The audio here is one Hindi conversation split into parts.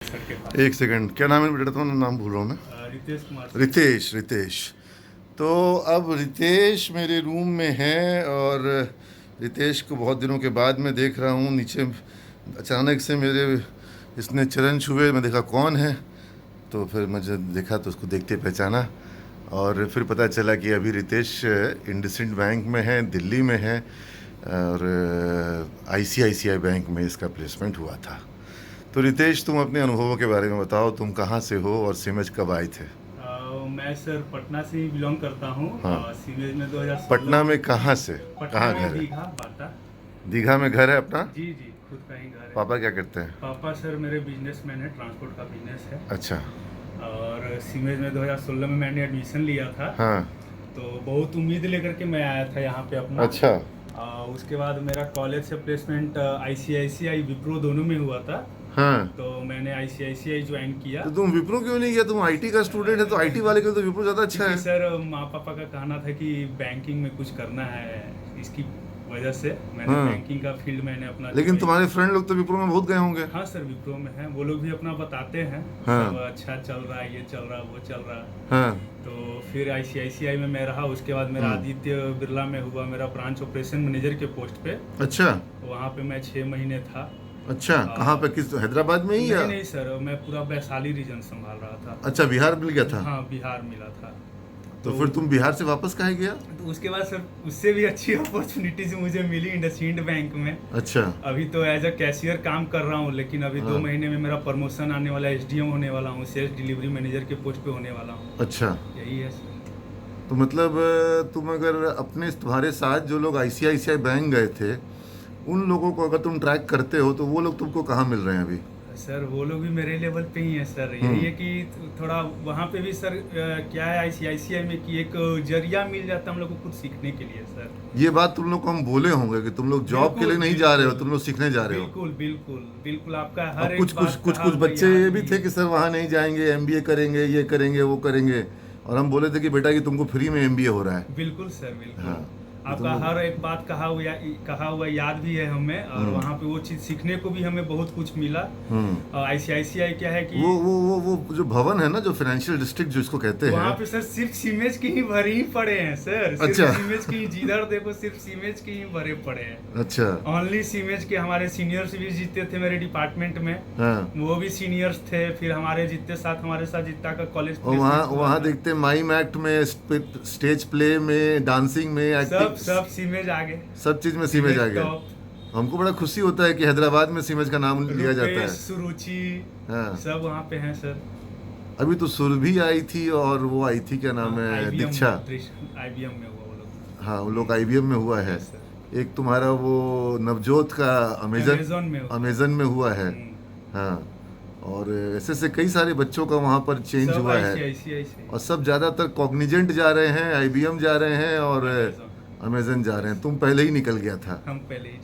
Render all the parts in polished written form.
सर के पास। एक सेकंड, क्या नाम है बेटा? तुम्हारा नाम भूल रहा हूँ मैं। रितेश कुमार। रितेश। तो अब रितेश मेरे रूम में है और रितेश को बहुत दिनों के बाद मैं देख रहा हूँ। नीचे अचानक से मेरे इसने चरण छुए, मैं देखा कौन है, तो फिर मुझे देखा तो उसको देखते पहचाना और फिर पता चला कि अभी रितेश इंडसइंड बैंक में है, दिल्ली में है और आईसीआईसीआई बैंक में इसका प्लेसमेंट हुआ था। तो रितेश, तुम अपने अनुभवों के बारे में बताओ, तुम कहाँ से हो और सीमेज कब आए थे? मैं सर पटना से ही बिलोंग करता हूँ। हाँ। सीमेज में 2016। पटना में कहाँ से? पटना कहाँ में घर है? दीघा बाटा। दीघा में घर है अपना? जी जी, खुद का ही घर है। पापा क्या करते हैं? पापा सर मेरे बिजनेसमैन है, ट्रांसपोर्ट का बिजनेस है। अच्छा। और सीमेज में 2016 में मैंने एडमिशन लिया था। हाँ। तो बहुत उम्मीद लेकर के मैं आया था यहाँ पे अपना। अच्छा। उसके बाद मेरा कॉलेज से प्लेसमेंट आईसीआईसीआई विप्रो दोनों में हुआ था। हाँ। तो मैंने आईसीआईसीआई ज्वाइन किया। तो तुम विप्रो क्यों नहीं किया? तुम आईटी का स्टूडेंट है, तो आईटी वाले के लिए तो विप्रो ज़्यादा अच्छा क्योंकि है। सर माँ पापा का कहना था कि बैंकिंग में कुछ करना है, इसकी वजह से मैंने हाँ। बैंकिंग का फील्ड मैंने अपना लेकिन choice- तुम्हारे फ्रेंड लोग तो विप्रो में बहुत गए होंगे। हाँ सर, विप्रो में है, वो लोग भी अपना बताते हैं। हाँ। सब अच्छा चल रहा है, ये चल रहा है, वो चल रहा है। हाँ। तो फिर आईसीआईसीआई में मैं रहा। उसके बाद मेरा आदित्य बिरला में हुआ मेरा ब्रांच ऑपरेशन मैनेजर के पोस्ट पे। अच्छा। वहाँ पे मैं 6 महीने था। अच्छा, कहाँ पे? किस, हैदराबाद में ही या? नहीं सर, मैं पूरा वैशाली रीजन संभाल रहा था। अच्छा, बिहार मिल गया था? हाँ, बिहार मिला था। तो फिर तुम बिहार से वापस कहाँ गया? तो उसके बाद सर उससे भी अच्छी अपॉर्चुनिटीज मुझे मिली इंडसइंड बैंक में। अच्छा। अभी तो एज अ कैशियर काम कर रहा हूँ, लेकिन अभी 2 महीने में मेरा प्रमोशन आने वाला है, एसडीएम होने वाला हूँ, सेल्स डिलीवरी मैनेजर के पोस्ट पे होने वाला हूँ। अच्छा। यही है सर। तो मतलब तुम अगर अपने, तुम्हारे साथ जो लोग आईसीआईसीआई बैंक गए थे, उन लोगों को अगर तुम ट्रैक करते हो तो वो लोग तुमको कहाँ मिल रहे हैं अभी? सर वो लोग भी मेरे लेवल पे ही है सर। यही है कि थोड़ा वहाँ पे भी सर क्या है आईसीआईसीआई में कि एक जरिया मिल जाता है हम लोग को कुछ सीखने के लिए सर। ये बात तुम लोग को हम बोले होंगे कि तुम लोग जॉब के लिए नहीं जा रहे हो, तुम लोग सीखने जा रहे हो। बिल्कुल बिल्कुल बिल्कुल, आपका अब हर कुछ एक कुछ बात कुछ कहा कुछ हुआ बच्चे याद ये भी भी थे है। कि सर वहाँ नहीं जाएंगे, एमबीए करेंगे, ये करेंगे, वो करेंगे, और हम बोले थे कि बेटा कि तुमको फ्री में एमबीए हो रहा है। बिल्कुल सर बिल्कुल। हाँ। आपका हर एक बात कहा हुआ याद भी है हमें, और वहाँ पे वो चीज़ सीखने को भी हमें बहुत कुछ मिला। आईसीआईसीआई क्या है कि वो जो भवन है ना, जो फाइनेंशियल डिस्ट्रिक्ट जिसको कहते हैं, वहाँ पे सर सिर्फ सीमेज की ही भरे ही पड़े हैं सर। सिर्फ अच्छा। सीमेज की, जिधर देखो सिर्फ सीमेज की ही भरे पड़े हैं। अच्छा। ओनली सीमेज के हमारे सीनियर्स भी जीते थे मेरे डिपार्टमेंट में। हाँ। वो भी सीनियर्स थे। फिर हमारे हमारे साथ जितना का कॉलेज और वहाँ देखते हैं माइम एक्ट में, स्टेज प्ले में, डांसिंग में, एक्टिंग, सब सीमेज आगे, सब चीज में सीमेज आ गया। हमको बड़ा खुशी होता है कि हैदराबाद में सीमेज का नाम लिया जाता है। सुरुचि, हाँ। सब वहाँ पे हैं सर। अभी तो सुरभि आई थी और वो आई थी, क्या नाम है, दीक्षा। आईबीएम में हुआ वो लोग। हाँ, वो लोग आईबीएम में हुआ है। Yes, sir। एक तुम्हारा वो नवजोत का अमेजन में हुआ है। हाँ। और ऐसे से कई सारे बच्चों का वहाँ पर चेंज हुआ है, और सब ज़्यादातर कॉग्निजेंट जा रहे हैं, आईबीएम जा रहे हैं और अमेजन जा रहे हैं। तुम पहले ही निकल गया था। हम पहले ही।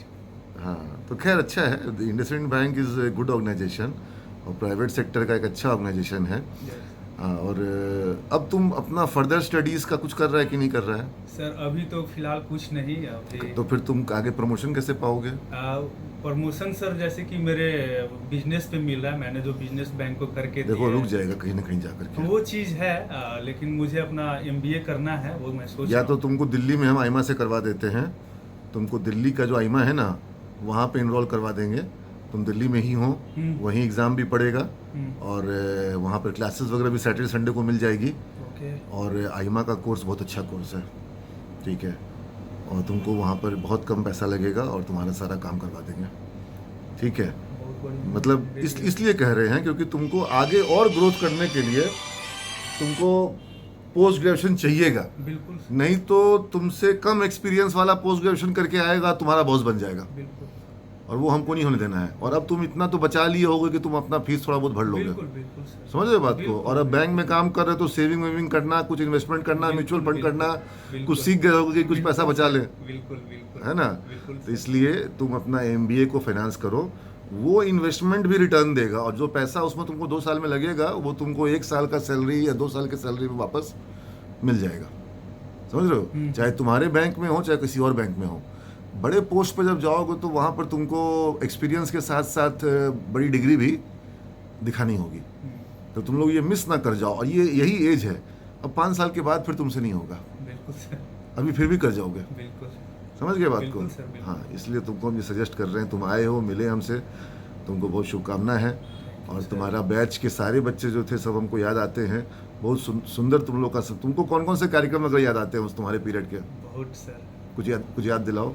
हाँ, तो खैर अच्छा है। IndusInd bank is a good organisation और प्राइवेट सेक्टर का एक अच्छा ऑर्गेनाइजेशन है। हाँ। और अब तुम अपना फर्दर स्टडीज़ का कुछ कर रहा है कि नहीं कर रहा है? सर अभी तो फिलहाल कुछ नहीं। अभी तो फिर तुम आगे प्रमोशन कैसे पाओगे? प्रमोशन सर जैसे कि मेरे बिजनेस पे मिल रहा है, मैंने जो बिजनेस बैंक को करके देखो, दिया रुक जाएगा कहीं ना कहीं जाकर के। वो चीज़ है। लेकिन मुझे अपना एमबीए करना है, वो मैं सोच या रहा तो तुमको दिल्ली में हम आइमा से करवा देते हैं, तुमको दिल्ली का जो आइमा है ना, वहाँ पे इनरोल करवा देंगे। तुम दिल्ली में ही हो, वहीं एग्ज़ाम भी पड़ेगा और वहाँ पर क्लासेस वगैरह भी सैटरडे संडे को मिल जाएगी। और आइमा का कोर्स बहुत अच्छा कोर्स है, ठीक है, और तुमको वहाँ पर बहुत कम पैसा लगेगा और तुम्हारा सारा काम करवा देंगे, ठीक है। मतलब इसलिए कह रहे हैं क्योंकि तुमको आगे और ग्रोथ करने के लिए तुमको पोस्ट ग्रेजुएशन चाहिएगा। बिल्कुल। नहीं तो तुमसे कम एक्सपीरियंस वाला पोस्ट ग्रेजुएशन करके आएगा, तुम्हारा बॉस बन जाएगा। बिल्कुल। और वो हमको नहीं होने देना है। और अब तुम इतना तो बचा लिए होगे कि तुम अपना फीस थोड़ा बहुत भर लोगे। बिल्कुल बिल्कुल सर। समझ रहे बात को? और अब बैंक में काम कर रहे हो तो सेविंग वेविंग करना, कुछ इन्वेस्टमेंट करना, म्यूचुअल फंड करना, कुछ सीख गए होगे कि कुछ पैसा बचा ले, बिल्कुल बिल्कुल, है ना? बिल्कुल। तो इसलिए तुम अपना एमबीए को फाइनेंस करो, वो इन्वेस्टमेंट भी रिटर्न देगा, और जो पैसा उसमें तुमको 2 साल में लगेगा वो तुमको 1 साल का सैलरी या 2 साल की सैलरी में वापस मिल जाएगा। समझ रहे हो? चाहे तुम्हारे बैंक में हो चाहे किसी और बैंक में हो। बड़े पोस्ट पर जब जाओगे तो वहाँ पर तुमको एक्सपीरियंस के साथ साथ बड़ी डिग्री भी दिखानी होगी। तो तुम लोग ये मिस ना कर जाओ, और ये यही एज है। अब 5 साल के बाद फिर तुमसे नहीं होगा, बिल्कुल सर, अभी फिर भी कर जाओगे। बिल्कुल समझ गए बात को? बिल्कुल सर, बिल्कुल। हाँ, इसलिए तुमको हम ये सजेस्ट कर रहे हैं, तुम आए हो, मिले हमसे, तुमको बहुत शुभकामना है। और तुम्हारा बैच के सारे बच्चे जो थे सब हमको याद आते हैं। बहुत सुंदर तुम लोग का सब। तुमको कौन कौन से कार्यक्रम अगर याद आते हैं उस तुम्हारे पीरियड के? बहुत सर। कुछ याद दिलाओ।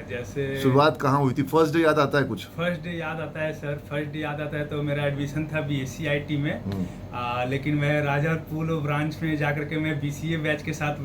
जैसे शुरुआत कहाँ हुई थी? फर्स्ट डे याद आता है कुछ? फर्स्ट डे याद आता है सर, फर्स्ट डे याद आता है तो मेरा एडमिशन था BSc IT में। लेकिन मैं राजापुर ब्रांच में जाकर के मैं BCA बैच के साथ